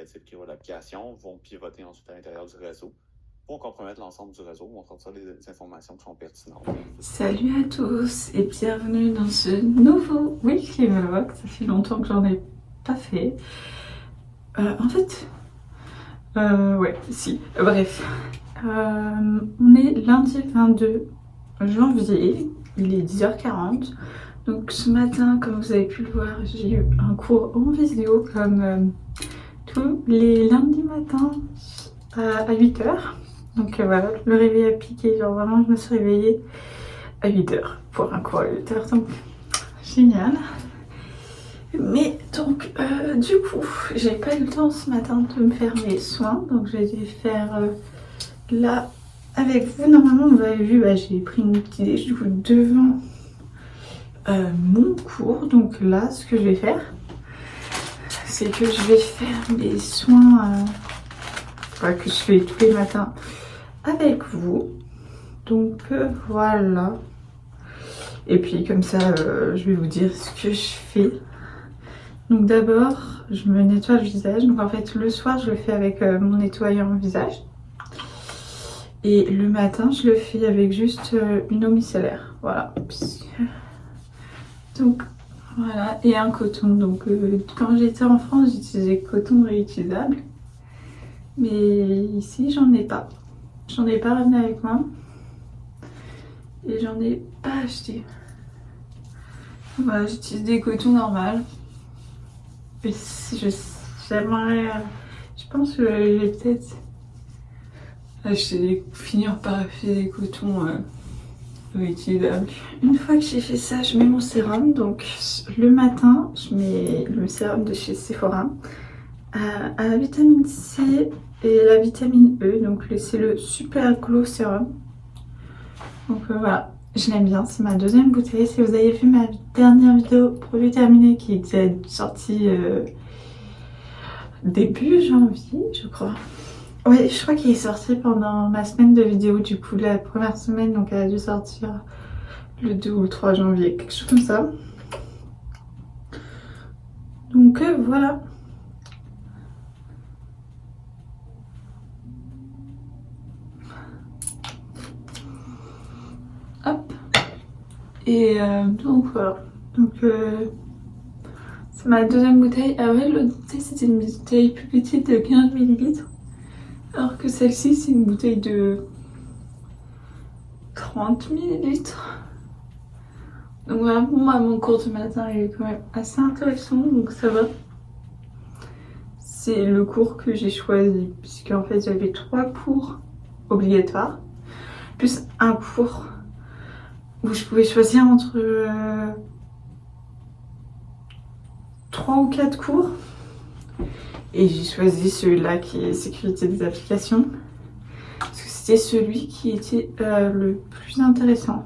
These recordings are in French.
principe qui est l'application, vont pivoter ensuite à l'intérieur du réseau, vont compromettre l'ensemble du réseau, vont sortir des informations qui sont pertinentes. Salut à tous et bienvenue dans ce nouveau Weekly Vlog. Ça fait longtemps que j'en ai pas fait. Bref. On est lundi 22 janvier, il est 10h40. Donc ce matin, comme vous avez pu le voir, j'ai eu un cours en vidéo comme tous les lundis matins à 8h. Donc voilà, le réveil a piqué, genre vraiment je me suis réveillée à 8h pour un cours à 8h, donc génial. Mais donc du coup, j'ai pas eu le temps ce matin de me faire mes soins, donc je vais les faire là avec vous. Normalement, vous avez vu, j'ai pris une petite déj du coup devant mon cours. Donc là, ce que je vais faire, c'est que je vais faire mes soins que je fais tous les matins avec vous. Donc voilà. Et puis comme ça, je vais vous dire ce que je fais. Donc d'abord, je me nettoie le visage. Donc en fait, le soir, je le fais avec mon nettoyant visage. Et le matin, je le fais avec juste une eau micellaire. Voilà. Donc voilà. Et un coton. Donc quand j'étais en France, j'utilisais coton réutilisable. Mais ici, j'en ai pas. J'en ai pas ramené avec moi. Et j'en ai pas acheté. Voilà, j'utilise des cotons normales. Et si j'aimerais... je pense que je vais peut-être finir par acheter des cotons réutilisables. Une fois que j'ai fait ça, je mets mon sérum. Donc le matin, je mets le sérum de chez Sephora à la vitamine C et la vitamine E. Donc c'est le Super Glow Sérum. Donc voilà, je l'aime bien, c'est ma deuxième bouteille. Si vous avez vu ma dernière vidéo produit terminé qui était sortie début janvier, je crois. Oui, je crois qu'il est sorti pendant ma semaine de vidéo, du coup la première semaine, donc elle a dû sortir le 2 ou le 3 janvier, quelque chose comme ça. Donc voilà. Hop. Et donc voilà. Donc c'est ma deuxième bouteille. Après l'autre bouteille c'était une bouteille plus petite de 15 ml. Alors que celle-ci c'est une bouteille de 30 ml. Donc voilà, mon cours du matin il est quand même assez intéressant, donc ça va. C'est le cours que j'ai choisi, puisqu'en fait j'avais 3 cours obligatoires, plus un cours où je pouvais choisir entre 3 ou 4 cours. Et j'ai choisi celui-là qui est sécurité des applications, parce que c'était celui qui était le plus intéressant.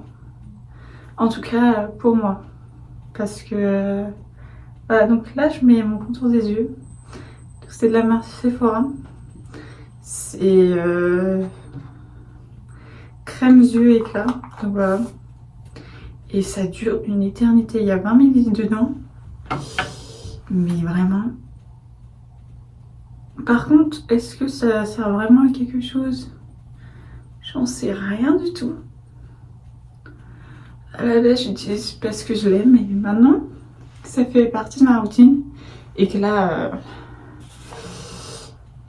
En tout cas pour moi. Parce que... voilà, donc là je mets mon contour des yeux. C'est de la marque Sephora. C'est crème yeux éclat. Donc voilà. Et ça dure une éternité. Il y a 20 ml dedans. Mais vraiment. Par contre, est-ce que ça sert vraiment à quelque chose? J'en sais rien du tout. À la base, j'utilise parce que je l'aime. Et maintenant, ça fait partie de ma routine. Et que là...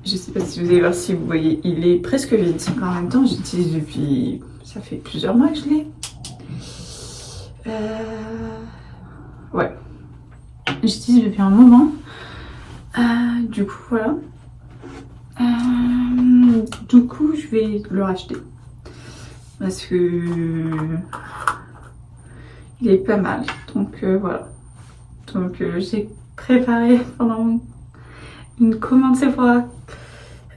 je sais pas si vous allez voir, si vous voyez, il est presque vide. En même temps, j'utilise depuis... ça fait plusieurs mois que je l'ai. Ouais. J'utilise depuis un moment. Du coup, voilà. Du coup, je vais le racheter. Parce que... il est pas mal. Donc, voilà. Donc, j'ai préparé pendant une commande Sephora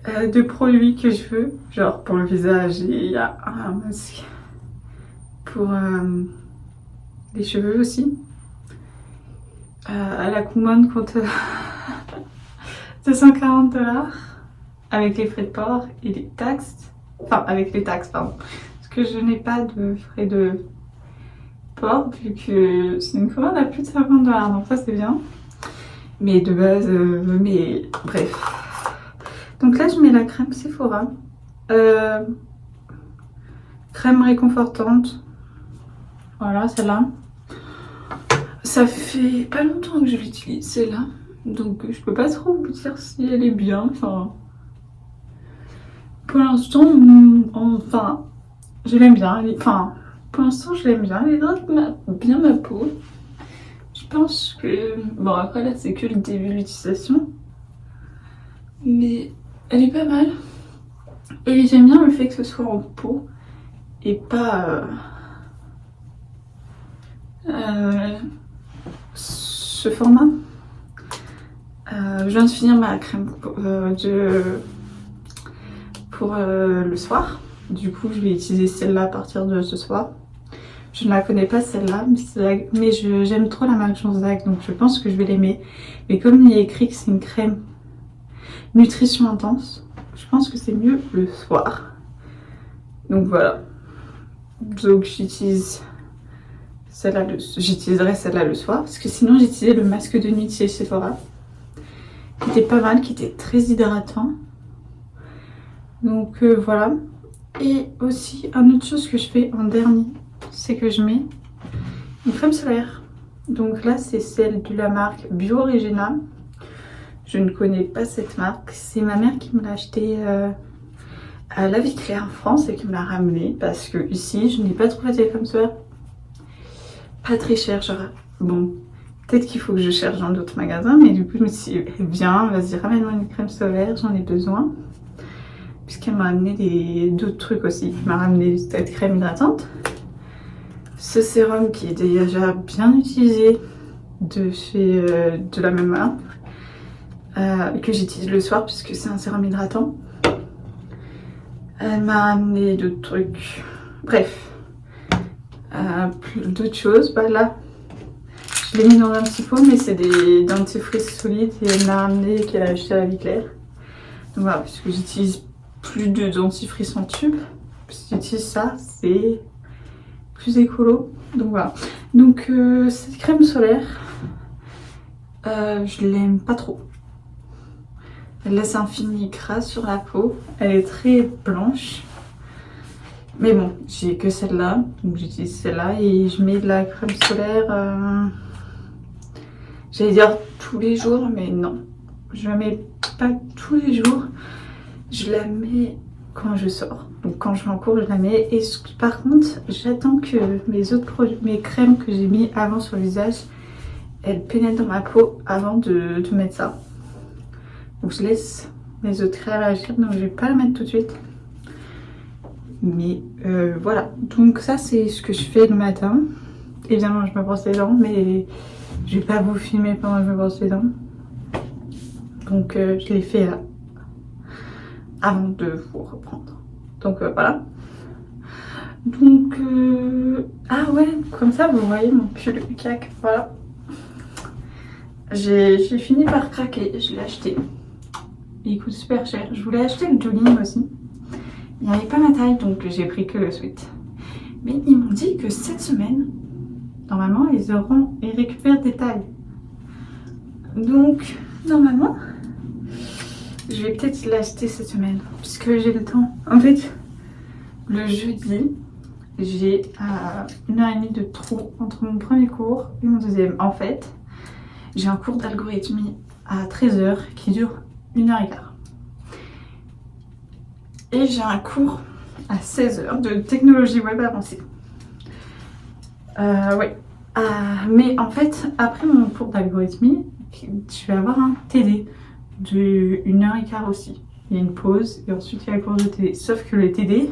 de produits que je veux, genre pour le visage, et il y a un masque pour les cheveux aussi. À la commande coûte 240$ avec les frais de port et les taxes. Enfin, avec les taxes, pardon. Parce que je n'ai pas de frais de port, vu que c'est une commande à plus de 50$, donc ça c'est bien. Mais de base, mais bref. Donc là, je mets la crème Sephora. Crème réconfortante. Voilà, celle-là. Ça fait pas longtemps que je l'utilise, celle-là. Donc je peux pas trop vous dire si elle est bien. Enfin, pour l'instant, enfin, je l'aime bien. Enfin, pour l'instant, je l'aime bien. Elle hydrate bien ma peau. Je pense que... Bon, après là, c'est que le début de l'utilisation. Mais elle est pas mal. Et j'aime bien le fait que ce soit en pot et pas ce format. Je viens de finir ma crème pour le soir. Du coup, je vais utiliser celle-là à partir de ce soir. Je ne la connais pas celle-là, mais j'aime trop la marque Jonzac, donc je pense que je vais l'aimer. Mais comme il y a écrit que c'est une crème nutrition intense, je pense que c'est mieux le soir. Donc voilà. Donc j'utiliserai celle-là le soir, parce que sinon j'utilisais le masque de nuit de chez Sephora, qui était pas mal, qui était très hydratant. Donc voilà. Et aussi, une autre chose que je fais en dernier, c'est que je mets une crème solaire. Donc là, c'est celle de la marque Bioregena. Je ne connais pas cette marque. C'est ma mère qui me l'a achetée à La Vie Claire en France et qui me l'a ramenée parce que ici, je n'ai pas trouvé de crème solaire pas très chère. Genre, bon, peut-être qu'il faut que je cherche dans d'autres magasins, mais du coup, je me suis dit, viens, vas-y, ramène-moi une crème solaire, j'en ai besoin. Puisqu'elle m'a amené d'autres trucs aussi. Elle m'a ramené cette crème hydratante. Ce sérum qui est déjà bien utilisé de la même marque. Que j'utilise le soir puisque c'est un sérum hydratant. Elle m'a amené d'autres trucs. Bref. D'autres choses. Bah là, je l'ai mis dans un petit pot, mais c'est des dentifrice solides et elle m'a amené qu'elle a acheté à La Vie Claire. Donc voilà, puisque j'utilise plus de dentifrice en tube. Si j'utilise ça, c'est plus écolo. Donc voilà. Donc cette crème solaire, je l'aime pas trop. Elle laisse un fini gras sur la peau. Elle est très blanche. Mais bon, j'ai que celle-là. Donc j'utilise celle-là et je mets de la crème solaire. J'allais dire tous les jours, mais non. Je la mets pas tous les jours. Je la mets quand je sors. Donc quand je vais en cours, je la mets. Et par contre, j'attends que mes autres produits, mes crèmes que j'ai mis avant sur le visage, elles pénètrent dans ma peau avant de mettre ça. Donc je laisse mes autres crèmes agir. Donc je vais pas la mettre tout de suite. Mais voilà. Donc ça, c'est ce que je fais le matin. Évidemment, je me brosse les dents, mais je vais pas vous filmer pendant que je me brosse les dents. Donc je l'ai fait avant de vous reprendre. Donc voilà. Donc ah ouais, comme ça vous voyez mon pull cac. Voilà. J'ai fini par craquer. Je l'ai acheté. Il coûte super cher. Je voulais acheter le jogging aussi. Il n'y avait pas ma taille, donc j'ai pris que le sweat. Mais ils m'ont dit que cette semaine, normalement, ils récupèrent des tailles. Donc normalement, je vais peut-être l'acheter cette semaine, puisque j'ai le temps. En fait, le jeudi, j'ai 1h30 de trou entre mon premier cours et mon deuxième. En fait, j'ai un cours d'algorithmie à 13h qui dure 1h15. Et j'ai un cours à 16h de technologie web avancée. Ouais. Mais en fait, après mon cours d'algorithmie, je vais avoir un TD de 1h15 aussi. Il y a une pause et ensuite il y a le cours de TD. Sauf que le TD,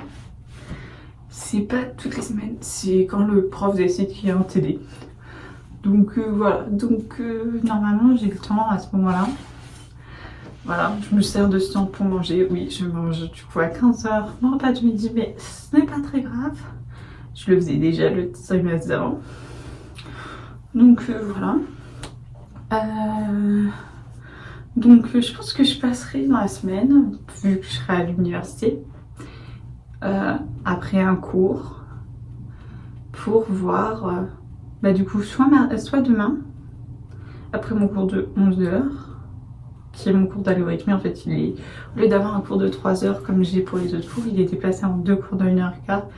c'est pas toutes les semaines, c'est quand le prof décide qu'il y a un TD. Donc voilà, donc normalement j'ai le temps à ce moment-là. Voilà, je me sers de ce temps pour manger. Oui, je mange du coup à 15h, mon repas du midi, mais ce n'est pas très grave. Je le faisais déjà le trimestre d'avant. Donc voilà. Donc je pense que je passerai dans la semaine, vu que je serai à l'université, après un cours, pour voir, bah du coup, soit demain, après mon cours de 11h, qui est mon cours d'algorithmie, en fait, au lieu d'avoir un cours de 3 heures comme j'ai pour les autres cours, il est déplacé en 2 cours de 1h15 parce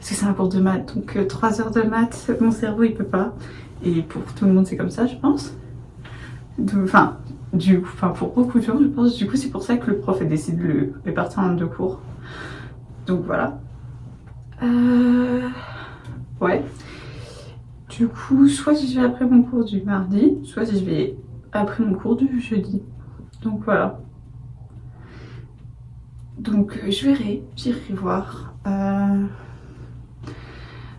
que c'est un cours de maths. Donc 3 heures de maths, mon cerveau il peut pas. Et pour tout le monde c'est comme ça, je pense. Enfin, pour beaucoup de gens, je pense. Du coup, c'est pour ça que le prof a décidé de le répartir en 2 cours. Donc voilà. Ouais. Du coup, soit j'y vais après mon cours du mardi, soit j'y vais après mon cours du jeudi. Donc voilà. Donc je verrai, j'irai voir.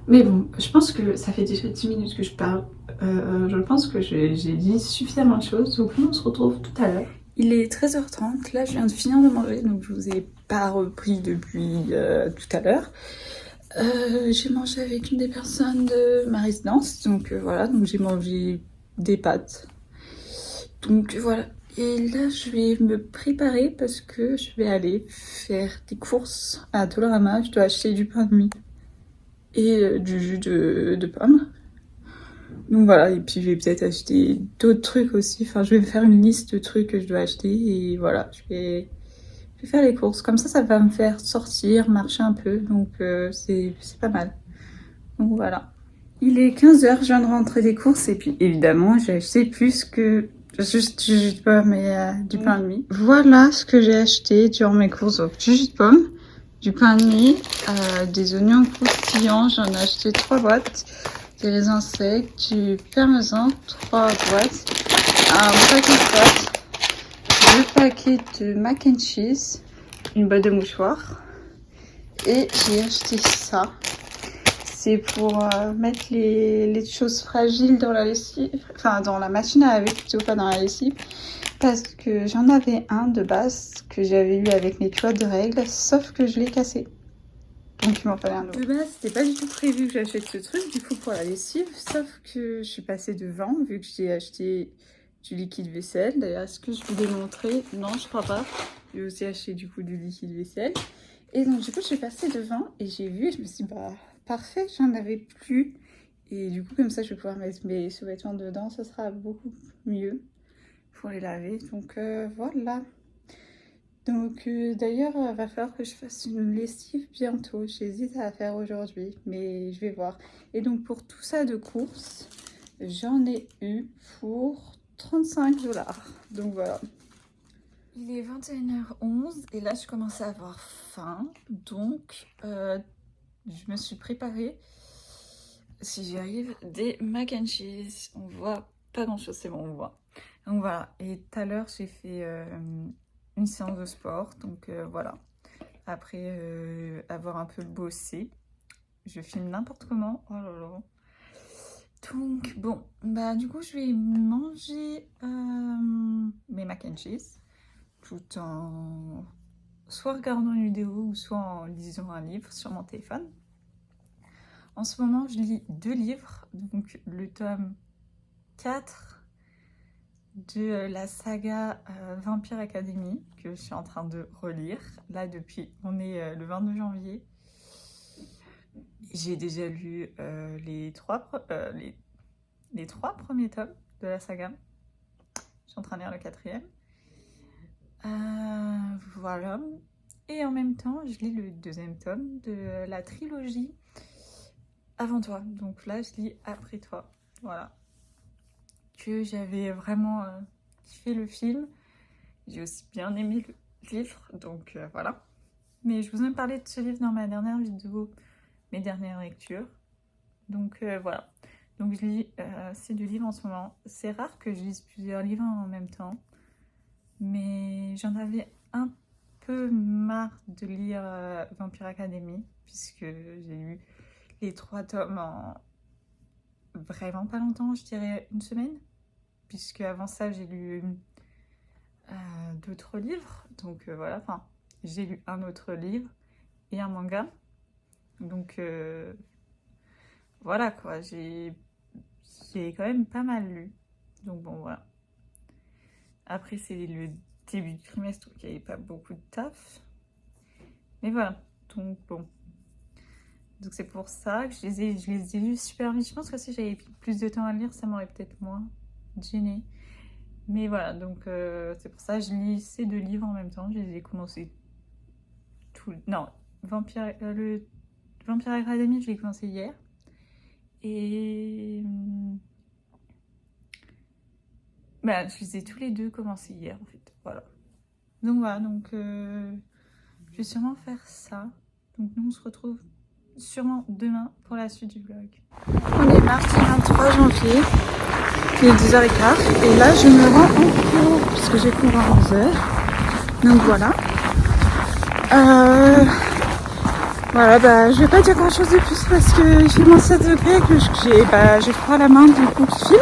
Mais bon, je pense que ça fait déjà 10 minutes que je parle. Je pense que j'ai dit suffisamment de choses. Donc on se retrouve tout à l'heure. Il est 13h30, là je viens de finir de manger, donc je vous ai pas repris depuis tout à l'heure. J'ai mangé avec une des personnes de ma résidence, donc voilà, donc j'ai mangé des pâtes. Donc voilà, et là je vais me préparer parce que je vais aller faire des courses à Dollarama. Je dois acheter du pain de mie et du jus de pomme. Donc voilà, et puis je vais peut-être acheter d'autres trucs aussi. Enfin, je vais faire une liste de trucs que je dois acheter et voilà, je vais faire les courses. Comme ça va me faire sortir, marcher un peu. Donc c'est pas mal. Donc voilà. Il est 15h, je viens de rentrer des courses et puis évidemment, j'ai acheté plus que juste du jus de pomme et du pain de mie. Voilà ce que j'ai acheté durant mes courses. Donc du jus de pomme, du pain de mie, des oignons croustillants. J'en ai acheté 3 boîtes. Des raisins secs, du parmesan, 3 boîtes, un paquet de pâtes, 2 paquets de mac and cheese, une boîte de mouchoirs. Et j'ai acheté ça. C'est pour mettre les choses fragiles dans la lessive, enfin dans la machine à laver plutôt, pas dans la lessive. Parce que j'en avais un de base que j'avais eu avec mes culottes de règles, sauf que je l'ai cassé. Donc il m'en fallait un autre. De base, c'était pas du tout prévu que j'achète ce truc, du coup, pour la lessive. Sauf que je suis passée devant, vu que j'ai acheté du liquide vaisselle. D'ailleurs, est-ce que je vous l'ai montré? Non, je crois pas. J'ai aussi acheté du coup du liquide vaisselle. Et donc, du coup, je suis passée devant et j'ai vu et je me suis dit, bah, parfait, j'en avais plus. Et du coup, comme ça, je vais pouvoir mettre mes sous-vêtements dedans. Ça sera beaucoup mieux pour les laver. Donc, voilà. Donc d'ailleurs, il va falloir que je fasse une lessive bientôt. J'hésite à la faire aujourd'hui, mais je vais voir. Et donc pour tout ça de courses, j'en ai eu pour 35$. Donc voilà. Il est 21h11 et là je commence à avoir faim. Donc je me suis préparée, si j'y arrive, des mac and cheese. On voit pas grand chose, c'est bon, on voit. Donc voilà, et tout à l'heure j'ai fait une séance de sport, donc voilà. Après avoir un peu bossé, je filme n'importe comment, oh là là. Donc bon, bah du coup je vais manger mes mac and cheese, tout en soit regardant une vidéo ou soit en lisant un livre sur mon téléphone. En ce moment je lis 2 livres, donc le tome 4 de la saga Vampire Academy que je suis en train de relire. Là, depuis, on est le 22 janvier. J'ai déjà lu les 3 premiers tomes de la saga. Je suis en train de lire le 4e. Voilà. Et en même temps, je lis le 2e tome de la trilogie Avant toi. Donc là, je lis Après toi. Voilà. Que j'avais vraiment kiffé le film. J'ai aussi bien aimé le livre, donc voilà. Mais je vous en ai parlé de ce livre dans ma dernière vidéo, mes dernières lectures. Donc voilà. Donc je lis ces 2 livres en ce moment. C'est rare que je lise plusieurs livres en même temps. Mais j'en avais un peu marre de lire Vampire Academy, puisque j'ai lu les 3 tomes en vraiment pas longtemps, je dirais une semaine. Puisque avant ça, j'ai lu d'autres livres. Donc voilà, enfin, j'ai lu un autre livre et un manga. Donc voilà quoi, j'ai quand même pas mal lu. Donc bon, voilà. Après, c'est le début du trimestre, donc il n'y avait pas beaucoup de taf. Mais voilà, donc bon. Donc c'est pour ça que je les ai lus super vite. Je pense que si j'avais plus de temps à lire, ça m'aurait peut-être moins gêné. Mais voilà, donc c'est pour ça que je lis ces 2 livres en même temps. Je les ai commencés non, le Vampire Academy, je l'ai commencé hier. Et bah, je les ai tous les 2 commencés hier en fait. Voilà. Donc voilà, donc je vais sûrement faire ça. Donc nous on se retrouve sûrement demain pour la suite du vlog. On est mardi 23 janvier, il est 10h15 et là je me rends en cours puisque j'ai cours à 11h. Donc voilà. Voilà, bah je vais pas dire grand chose de plus parce que j'ai moins 7 degrés que j'ai froid à la main du coup je filme.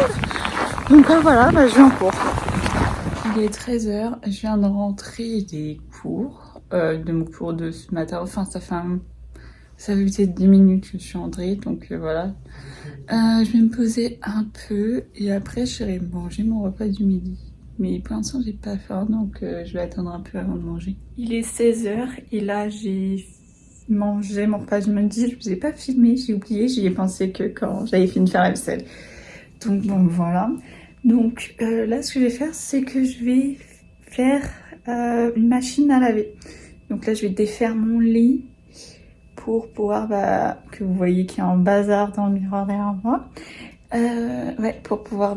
Donc voilà, bah je vais en cours. Il est 13h, je viens de rentrer des cours, de mon cours de ce matin. Enfin ça fait peut-être 10 minutes que je suis rentrée, donc voilà. Je vais me poser un peu et après je vais manger mon repas du midi. Mais pour l'instant j'ai pas faim, donc je vais attendre un peu avant de manger. Il est 16h et là j'ai mangé mon repas du midi. Je vous ai pas filmé, j'ai oublié, j'y ai pensé que quand j'avais fini de faire la vaisselle. Donc bon voilà. Donc là ce que je vais faire c'est que je vais faire une machine à laver. Donc là je vais défaire mon lit pour pouvoir, que vous voyez qu'il y a un bazar dans le miroir derrière moi. Ouais, pour pouvoir,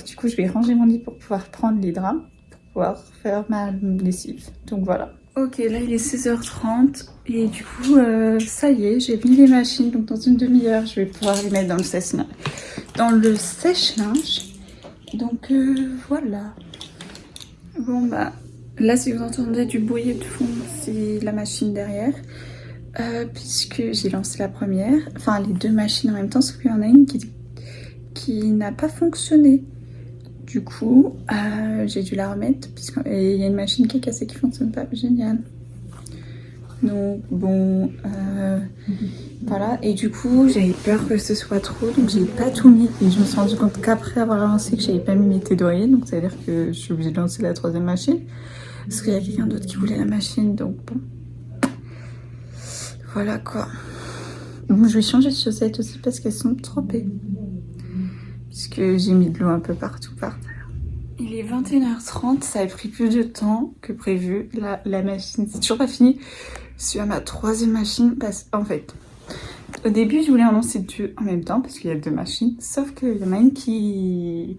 du coup je vais ranger mon lit pour pouvoir prendre les draps, pour pouvoir faire ma lessive. Donc voilà. Ok, là il est 16h30 et du coup ça y est, j'ai mis les machines. Donc dans une demi-heure je vais pouvoir les mettre dans le sèche-linge. Donc voilà. Bon là si vous entendez du bruit de fond, c'est la machine derrière. Puisque j'ai lancé la première, enfin les 2 machines en même temps, sauf qu'il y en a une qui n'a pas fonctionné. Du coup, j'ai dû la remettre, et il y a une machine qui est cassée qui fonctionne pas. Génial. Donc bon, voilà. Et du coup, j'avais peur que ce soit trop, donc j'ai pas tout mis. Et je me suis rendu compte qu'après avoir lancé que j'avais pas mis mes tédoriers, donc ça veut dire que je suis obligée de lancer la 3e machine. Parce qu'il y a quelqu'un d'autre qui voulait la machine, donc bon. Voilà quoi. Bon, je vais changer de chaussettes aussi parce qu'elles sont trempées. Puisque j'ai mis de l'eau un peu partout par terre. Il est 21h30, ça a pris plus de temps que prévu. La machine, c'est toujours pas fini. Je suis à ma 3e machine en fait, au début je voulais en lancer 2 en même temps parce qu'il y a 2 machines. Sauf qu'il y en a une qui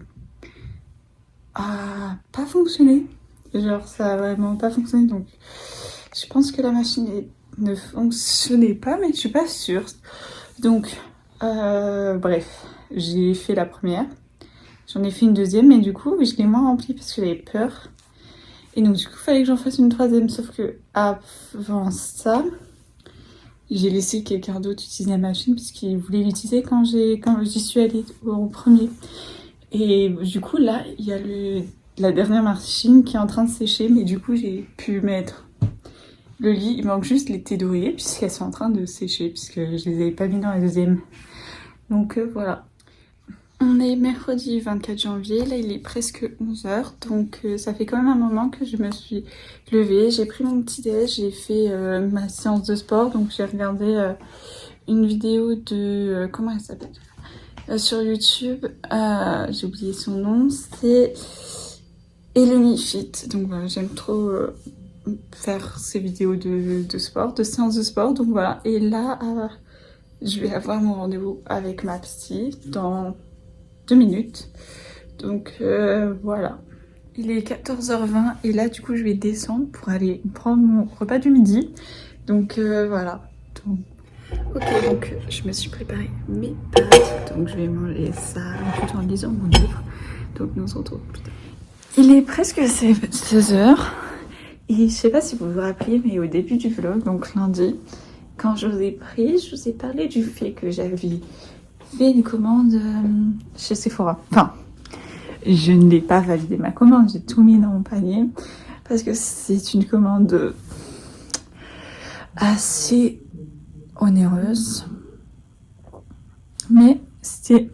a pas fonctionné. Genre ça a vraiment pas fonctionné. Donc je pense que la machine ne fonctionnait pas, mais je suis pas sûre. Donc bref, j'ai fait la première, j'en ai fait une 2e, mais du coup je l'ai moins remplie parce que j'avais peur. Et donc du coup il fallait que j'en fasse une 3e, sauf que avant ça j'ai laissé quelqu'un d'autre utiliser la machine puisqu'il voulait l'utiliser quand j'y suis allée au premier. Et du coup là il y a la dernière machine qui est en train de sécher, mais du coup j'ai pu mettre le lit. Il manque juste les tédoriers puisqu'elles sont en train de sécher, puisque je les avais pas mis dans la 2e. Donc voilà. On est mercredi 24 janvier, là il est presque 11h, donc ça fait quand même un moment que je me suis levée. J'ai pris mon petit déj, j'ai fait ma séance de sport, donc j'ai regardé une vidéo de... comment elle s'appelle sur YouTube, j'ai oublié son nom, c'est Eleni Fit. Donc voilà, j'aime trop faire ces vidéos de sport, de séances de sport, donc voilà. Et là, je vais avoir mon rendez-vous avec ma psy dans 2 minutes. Donc voilà. Il est 14h20 et là du coup je vais descendre pour aller prendre mon repas du midi. Donc voilà. Ok, donc je me suis préparé mes pâtes. Donc je vais manger ça tout en lisant mon livre. Donc nous on se retrouve plus tard. Il est presque 16h. Et je sais pas si vous vous rappelez, mais au début du vlog, donc lundi, quand je vous ai pris, je vous ai parlé du fait que j'avais fait une commande chez Sephora. Enfin, je n'ai pas validé ma commande, j'ai tout mis dans mon panier parce que c'est une commande assez onéreuse, mais c'était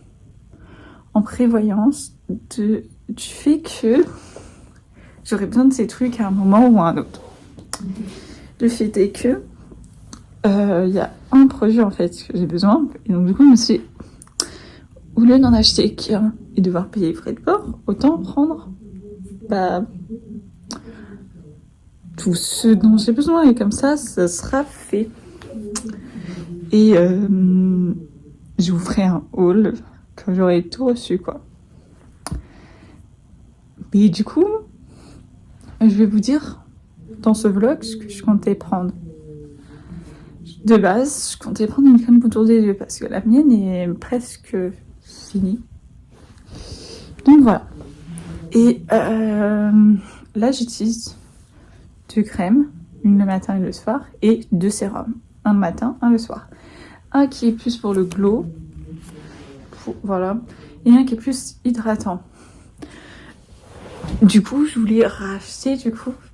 en prévoyance du fait que j'aurais besoin de ces trucs à un moment ou à un autre. Le fait est que il y a un produit en fait que j'ai besoin, et donc du coup je me suis dit, au lieu d'en acheter qu'un et devoir payer les frais de port, autant prendre tout ce dont j'ai besoin et comme ça sera fait. Et je vous ferai un haul quand j'aurai tout reçu, quoi. Et du coup, je vais vous dire dans ce vlog ce que je comptais prendre. De base, je comptais prendre une crème autour des yeux parce que la mienne est presque finie. Donc voilà. Et là, j'utilise 2 crèmes, une le matin et le soir, et 2 sérums, un le matin, un le soir. Un qui est plus pour le glow, voilà, et un qui est plus hydratant. Du coup, je voulais racheter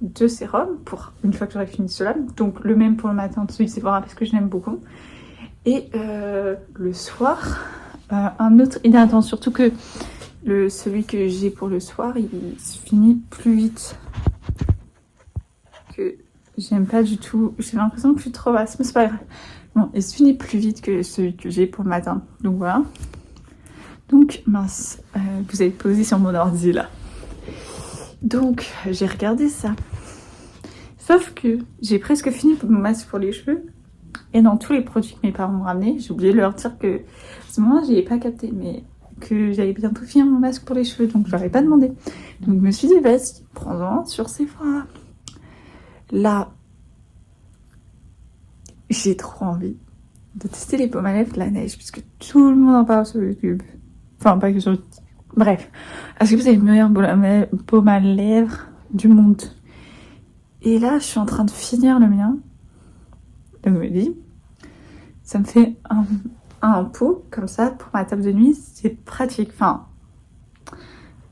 2 sérums pour une fois que j'aurai fini cela. Donc le même pour le matin, celui de Sephora parce que je l'aime beaucoup. Et le soir, un autre hydratant. Surtout que celui que j'ai pour le soir, il se finit plus vite. Que j'aime pas du tout. J'ai l'impression que je suis trop basse, mais c'est pas grave. Bon, il se finit plus vite que celui que j'ai pour le matin. Donc voilà. Donc mince, vous avez posé sur mon ordi là. Donc, j'ai regardé ça. Sauf que j'ai presque fini mon masque pour les cheveux. Et dans tous les produits que mes parents m'ont ramenés, j'ai oublié de leur dire que... À ce moment-là, je n'avais pas capté, mais que j'allais bientôt finir mon masque pour les cheveux. Donc, je leur ai pas demandé. Donc, je me suis dit, vas-y, prends-en sur Sephora. Là, j'ai trop envie de tester les pommes à lèvres de la neige. Puisque tout le monde en parle sur YouTube. Enfin, pas que sur YouTube. Bref, est-ce que vous avez le meilleur baume à lèvres du monde? Et là, je suis en train de finir le mien. Donc, je me dis, ça me fait un pot comme ça pour ma table de nuit. C'est pratique. Enfin,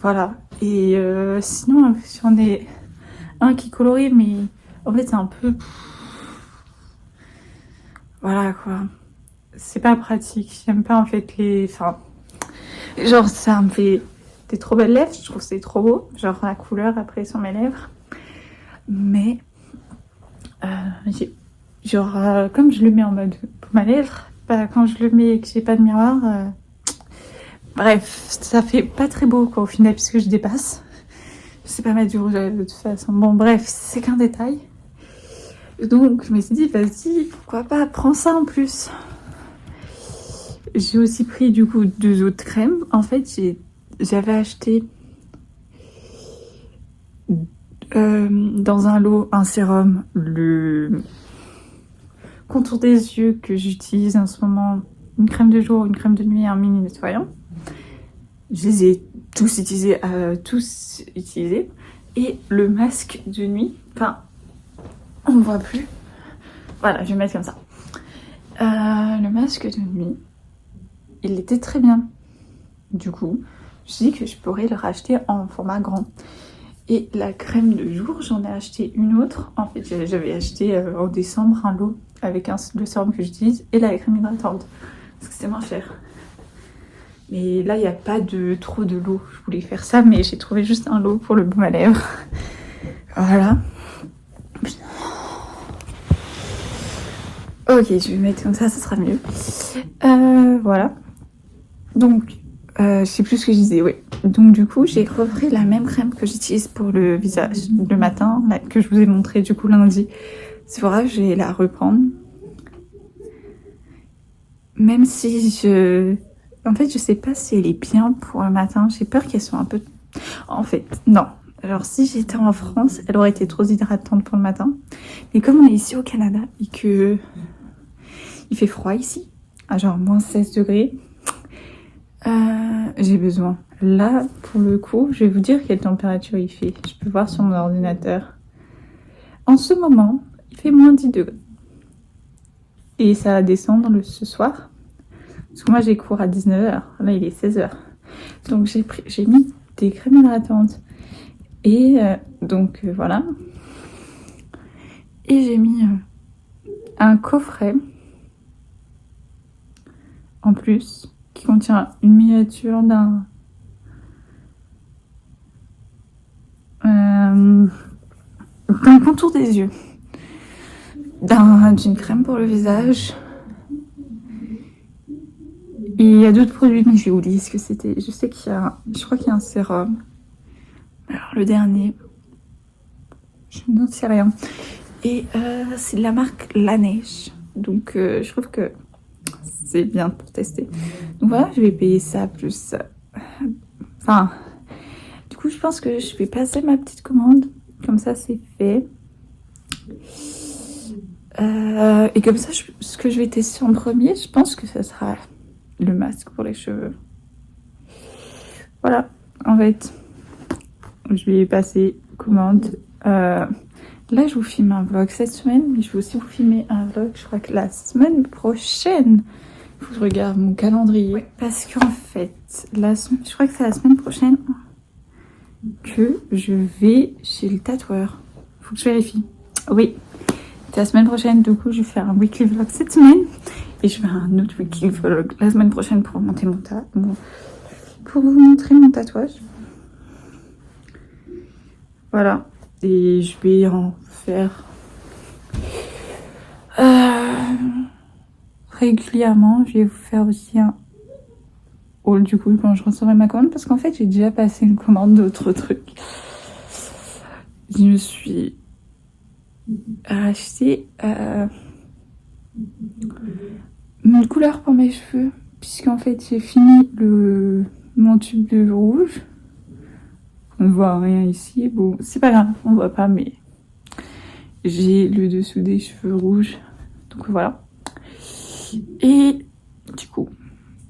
voilà. Et sinon, j'en ai un qui colorie, mais en fait, c'est un peu... Voilà, quoi. C'est pas pratique. J'aime pas, en fait, les... Enfin... Genre, ça me fait des trop belles lèvres, je trouve que c'est trop beau. Genre, la couleur après sur mes lèvres. Mais, comme je le mets en mode pour ma lèvre, quand je le mets et que j'ai pas de miroir, bref, ça fait pas très beau, quoi, au final, puisque je dépasse. Je sais pas mettre du rouge à lèvres de toute façon. Bon, bref, c'est qu'un détail. Donc, je me suis dit, vas-y, pourquoi pas, prends ça en plus. J'ai aussi pris du coup 2 autres crèmes. En fait, j'avais acheté dans un lot un sérum, le contour des yeux que j'utilise en ce moment, une crème de jour, une crème de nuit et un mini nettoyant. Je les ai tous utilisés. Et le masque de nuit, enfin, on ne voit plus. Voilà, je vais mettre comme ça. Le masque de nuit. Il était très bien. Du coup, je me suis dit que je pourrais le racheter en format grand. Et la crème de jour, j'en ai acheté une autre. En fait, j'avais acheté en décembre un lot avec le sérum que j'utilise et la crème hydratante. Parce que c'est moins cher. Mais là, il n'y a pas trop de lot. Je voulais faire ça, mais j'ai trouvé juste un lot pour le baume à lèvres. Voilà. Ok, je vais mettre comme ça sera mieux. Voilà. Donc, je sais plus ce que je disais, oui. Donc du coup, j'ai repris la même crème que j'utilise pour le visage le matin, que je vous ai montré du coup lundi. C'est vrai, je vais la reprendre. Même si en fait, je sais pas si elle est bien pour le matin. J'ai peur qu'elle soit un peu... En fait, non. Alors si j'étais en France, elle aurait été trop hydratante pour le matin. Mais comme on est ici au Canada et que il fait froid ici, à genre moins 16 degrés, j'ai besoin. Là, pour le coup, je vais vous dire quelle température il fait. Je peux voir sur mon ordinateur. En ce moment, il fait moins 10 degrés. Et ça va descendre ce soir. Parce que moi, j'ai cours à 19h. Là, il est 16h. Donc, j'ai mis des crèmes hydratantes. Et donc, voilà. Et j'ai mis un coffret en plus qui contient une miniature d'un contour des yeux, d'une crème pour le visage. Et il y a d'autres produits, mais j'ai oublié ce que c'était. Je sais je crois qu'il y a un sérum. Alors le dernier. Je n'en sais rien. Et c'est de la marque La Neige. Donc je trouve que c'est bien pour tester. Donc voilà, je vais payer ça plus... Enfin, du coup je pense que je vais passer ma petite commande. Comme ça c'est fait. Et comme ça, ce que je vais tester en premier, je pense que ça sera le masque pour les cheveux. Voilà, en fait, je vais passer commande. Là, je vous filme un vlog cette semaine, mais je vais aussi vous filmer un vlog, je crois que la semaine prochaine. Il faut que je regarde mon calendrier. Ouais. Parce qu'en fait, je crois que c'est la semaine prochaine que je vais chez le tatoueur. Il faut que je vérifie. Oui, c'est la semaine prochaine, du coup, je vais faire un weekly vlog cette semaine. Et je vais faire un autre weekly vlog la semaine prochaine pour monter pour vous montrer mon tatouage. Voilà. Et je vais en faire régulièrement. Je vais vous faire aussi un haul du coup quand je recevrai ma commande. Parce qu'en fait, j'ai déjà passé une commande d'autres trucs. Je me suis acheté une couleur pour mes cheveux. Puisqu'en fait, j'ai fini mon tube de rouge. On ne voit rien ici. Bon, c'est pas grave, on voit pas, mais j'ai le dessous des cheveux rouges. Donc voilà. Et du coup,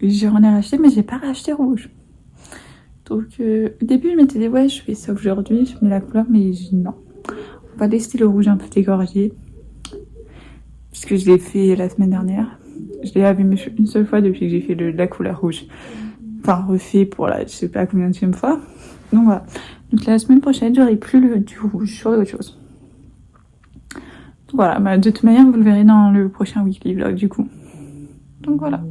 j'en ai racheté, mais j'ai pas racheté rouge. Donc au début, je m'étais dit, ouais, je fais ça aujourd'hui, je mets la couleur, mais j'ai dit non. On va laisser le rouge un peu dégorgé. Puisque je l'ai fait la semaine dernière. Je l'ai lavé mes cheveux une seule fois depuis que j'ai fait la couleur rouge. Enfin, refait pour je sais pas combien de fois. Donc voilà. Donc la semaine prochaine, j'aurai plus du rouge, j'aurai autre chose. Donc voilà, bah, de toute manière, vous le verrez dans le prochain weekly vlog du coup. Donc voilà.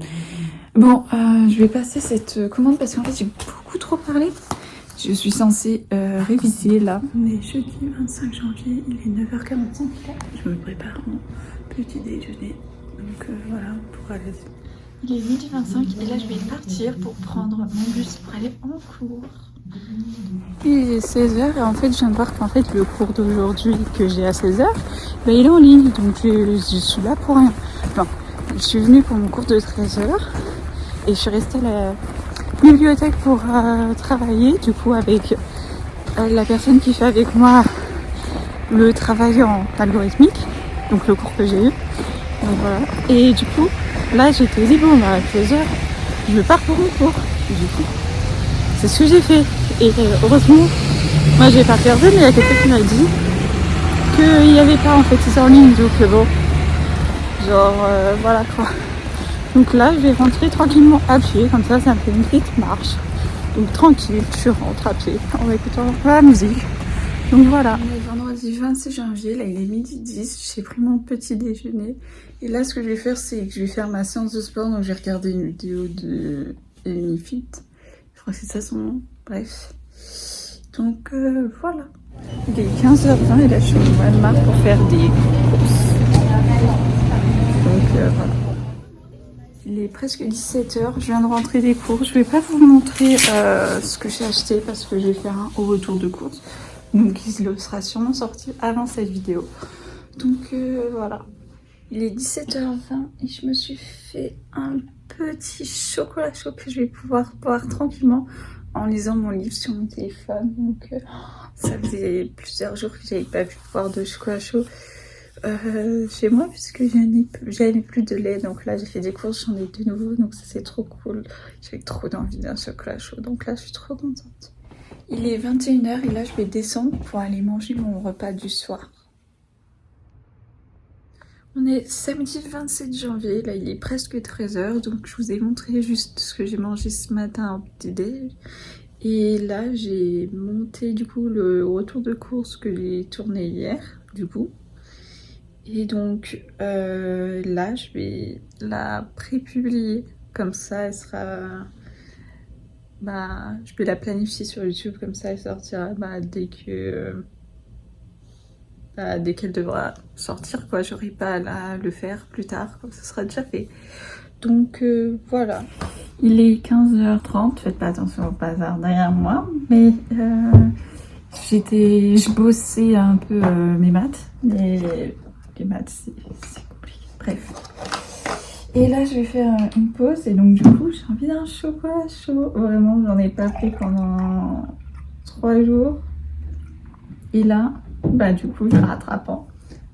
Bon, je vais passer cette commande parce qu'en fait, j'ai beaucoup trop parlé. Je suis censée réviser là. On est jeudi 25 janvier, il est 9h45. Je me prépare mon petit déjeuner. Donc voilà, pour aller... Il est 12h25 et là je vais partir pour prendre mon bus pour aller en cours. Il est 16h et en fait je viens de voir qu'en fait le cours d'aujourd'hui que j'ai à 16h, bah, il est en ligne donc je suis là pour rien. Non, je suis venue pour mon cours de 13h et je suis restée à la bibliothèque pour travailler du coup avec la personne qui fait avec moi le travail en algorithmique, donc le cours que j'ai eu. Donc voilà. Et du coup, là j'étais dit bon bah à 13h, je pars pour mon cours. Et du coup, c'est ce que j'ai fait. Et heureusement, moi j'ai pas perdu, mais il y a quelqu'un qui m'a dit qu'il n'y avait pas en fait, c'est en ligne, donc bon, genre voilà quoi. Donc là je vais rentrer tranquillement à pied, comme ça me fait une petite marche. Donc tranquille, je rentre à pied en écoutant la musique. Donc voilà. On est vendredi 26 janvier, là il est 12h10, j'ai pris mon petit déjeuner. Et là ce que je vais faire c'est que je vais faire ma séance de sport, donc j'ai regardé une vidéo de Unifit. Je crois que c'est ça son nom, bref. Donc voilà. Il est 15h20 et là je suis au Walmart pour faire des courses. Donc voilà. Il est presque 17h, je viens de rentrer des courses. Je vais pas vous montrer ce que j'ai acheté parce que je vais faire un au retour de course. Donc il sera sûrement sorti avant cette vidéo. Donc voilà. Il est 17h20 et je me suis fait un petit chocolat chaud que je vais pouvoir boire tranquillement en lisant mon livre sur mon téléphone. Donc ça faisait plusieurs jours que j'avais pas pu boire de chocolat chaud chez moi puisque j'avais plus de lait. Donc là j'ai fait des courses, j'en ai de nouveau, donc ça c'est trop cool. J'avais trop d'envie d'un chocolat chaud, donc là je suis trop contente. Il est 21h et là je vais descendre pour aller manger mon repas du soir. On est samedi 27 janvier, là il est presque 13h, donc je vous ai montré juste ce que j'ai mangé ce matin au petit déj. Et là j'ai monté du coup le retour de course que j'ai tourné hier, du coup. Et donc là je vais la pré-publier, comme ça elle sera... Bah, je vais la planifier sur YouTube, comme ça elle sortira dès qu'elle devra sortir, quoi. J'aurai pas à le faire plus tard, comme ça sera déjà fait. Donc voilà. Il est 15h30, faites pas attention au bazar derrière moi, mais je bossais un peu mes maths, mais les maths c'est compliqué. Bref. Et là je vais faire une pause et donc du coup j'ai envie d'un chocolat chaud. Vraiment j'en ai pas pris pendant 3 jours. Et là, bah du coup je rattrape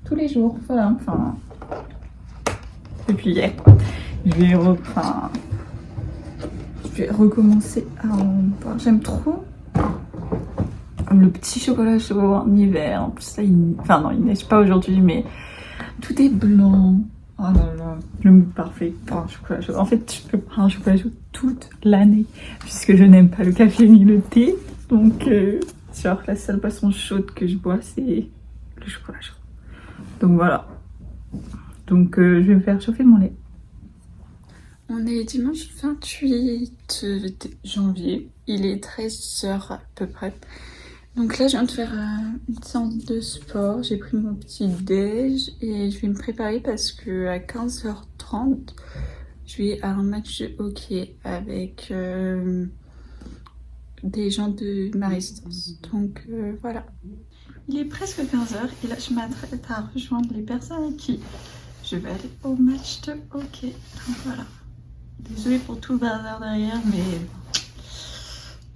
tous les jours. Voilà, enfin depuis hier. Je vais recommencer à en boire. J'aime trop le petit chocolat chaud en hiver. En plus, là, enfin, non, il neige pas aujourd'hui, mais tout est blanc. Oh là là, le mood parfait pour un chocolat chaud. En fait, je peux prendre un chocolat chaud toute l'année, puisque je n'aime pas le café ni le thé. Donc, genre, la seule boisson chaude que je bois, c'est le chocolat chaud. Donc voilà. Donc, je vais me faire chauffer mon lait. On est dimanche 28 janvier, il est 13h à peu près. Donc là je viens de faire une séance de sport, j'ai pris mon petit déj et je vais me préparer parce que à 15h30 je vais à un match de hockey avec des gens de ma résidence. Donc voilà. Il est presque 15h et là je m'apprête à rejoindre les personnes avec qui je vais aller au match de hockey. Donc voilà. Désolée pour tout le bazar derrière, mais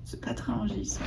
c'est pas très enregistré.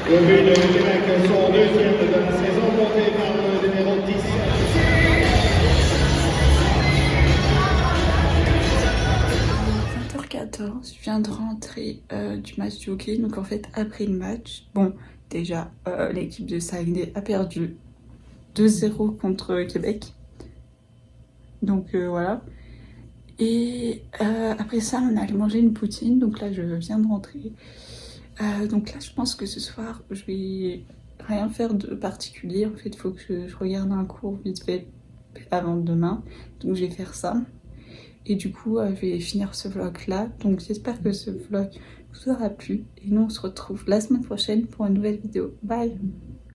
Le but de Québec, son deuxième de la saison, porté par le numéro 10. 20h14, je viens de rentrer du match du hockey. Donc en fait, après le match, bon, déjà, l'équipe de Saguenay a perdu 2-0 contre Québec. Donc voilà. Et après ça, on est allé manger une poutine. Donc là, je viens de rentrer. Donc là, je pense que ce soir, je vais rien faire de particulier. En fait, il faut que je regarde un cours vite fait avant demain. Donc je vais faire ça. Et du coup, je vais finir ce vlog là. Donc j'espère que ce vlog vous aura plu. Et nous, on se retrouve la semaine prochaine pour une nouvelle vidéo. Bye!